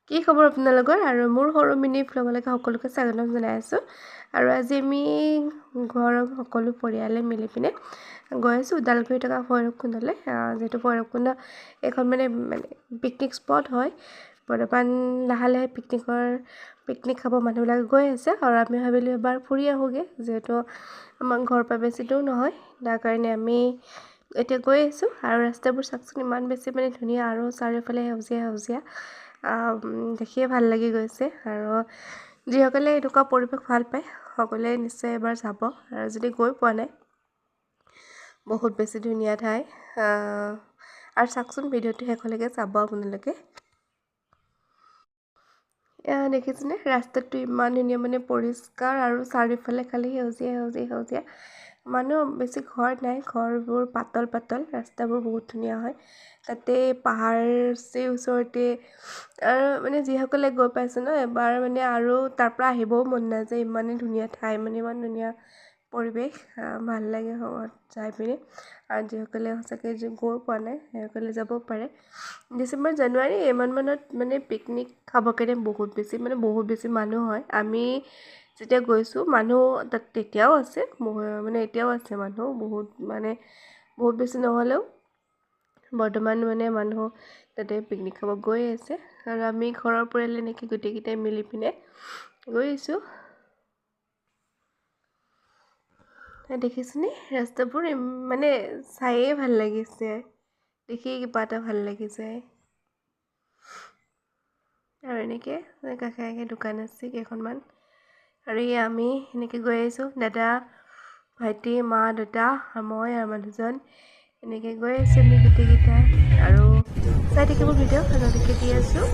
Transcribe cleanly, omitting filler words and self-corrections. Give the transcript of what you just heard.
কি খবৰ আপোনালোকৰ আৰু মোৰ সৰু মিনি ভ্লগলৈকে সকলোকে স্বাগতম জনাই আছোঁ। আৰু আজি আমি ঘৰৰ সকলো পৰিয়ালে মিলি পিনে গৈ আছোঁ ওদালগুৰি থকা ভৈৰৱকুণ্ডলৈ। যিহেতু ভৈৰৱকুণ্ড এখন মানে পিকনিক স্পট হয়। বৰ্তমান লাহে লাহে পিকনিক খাব মানুহবিলাক গৈ আছে আৰু আমি ভাবিলোঁ এবাৰ ফুৰি আহোঁগৈ, যিহেতু আমাৰ ঘৰৰ পৰা বেছি দূৰ নহয়। তাৰ কাৰণে আমি এতিয়া গৈ আছোঁ আৰু ৰাস্তাবোৰ চাওকচোন ইমান বেছি মানে ধুনীয়া আৰু চাৰিওফালে সেউজীয়া দেখিয়ে ভাল লাগি গৈছে। আৰু যিসকলে এনেকুৱা পৰিৱেশ ভাল পায় সকলোৱে নিশ্চয় এবাৰ যাব, আৰু যদি গৈ পোৱা নাই বহুত বেছি ধুনীয়া ঠাই। আৰু চাওকচোন ভিডিঅ'টো শেষলৈকে চাব আপোনালোকে। দেখিছেনে ৰাস্তাটো ইমান ধুনীয়া মানে পৰিষ্কাৰ আৰু চাৰিওফালে খালি সেউজীয়া। মানুহ বেছি ঘৰ নাই, ঘৰবোৰ পাতল ৰাস্তাবোৰ বহুত ধুনীয়া হয়। তাতে পাহাৰ আছে ওচৰতে, আৰু মানে যিসকলে গৈ পাইছে ন এবাৰ মানে আৰু তাৰ পৰা আহিবও মন নাযায়। ইমানেই ধুনীয়া ঠাই, মানে ইমান ধুনীয়া পৰিৱেশ, ভাল লাগে যাই পিনে। আৰু যিসকলে সঁচাকৈ গৈ পোৱা নাই সেইসকলে যাব পাৰে। ডিচেম্বৰ জানুৱাৰী ইমান মানত মানে পিকনিক খাবৰ কাৰণে বহুত বেছি মানুহ হয়। আমি যেতিয়া গৈছোঁ মানুহ তাত তেতিয়াও আছে, মানে এতিয়াও আছে মানুহ বহুত বেছি নহ'লেও বৰ্তমান মানে মানুহ তাতে পিকনিক খাব গৈ আছে। আৰু আমি ঘৰৰ পৰিয়াল এনেকৈ গোটেইকেইটাই মিলি পিনে গৈ আছোঁ। দেখিছেনে ৰাস্তাবোৰ মানে চায়ে ভাল লাগিছে, দেখি কিবা এটা ভাল লাগি যায়। আৰু এনেকৈ কাষে দোকান আছে কেইখনমান। আৰু আমি এনেকৈ গৈ আহিছোঁ, দাদা, ভাইটি, মা, দেউতা, মই আৰু মানুহজন এনেকৈ গৈ আছোঁ আমি গোটেইকেইটা। আৰু চাই থাকিব ভিডিঅ' দি আছোঁ।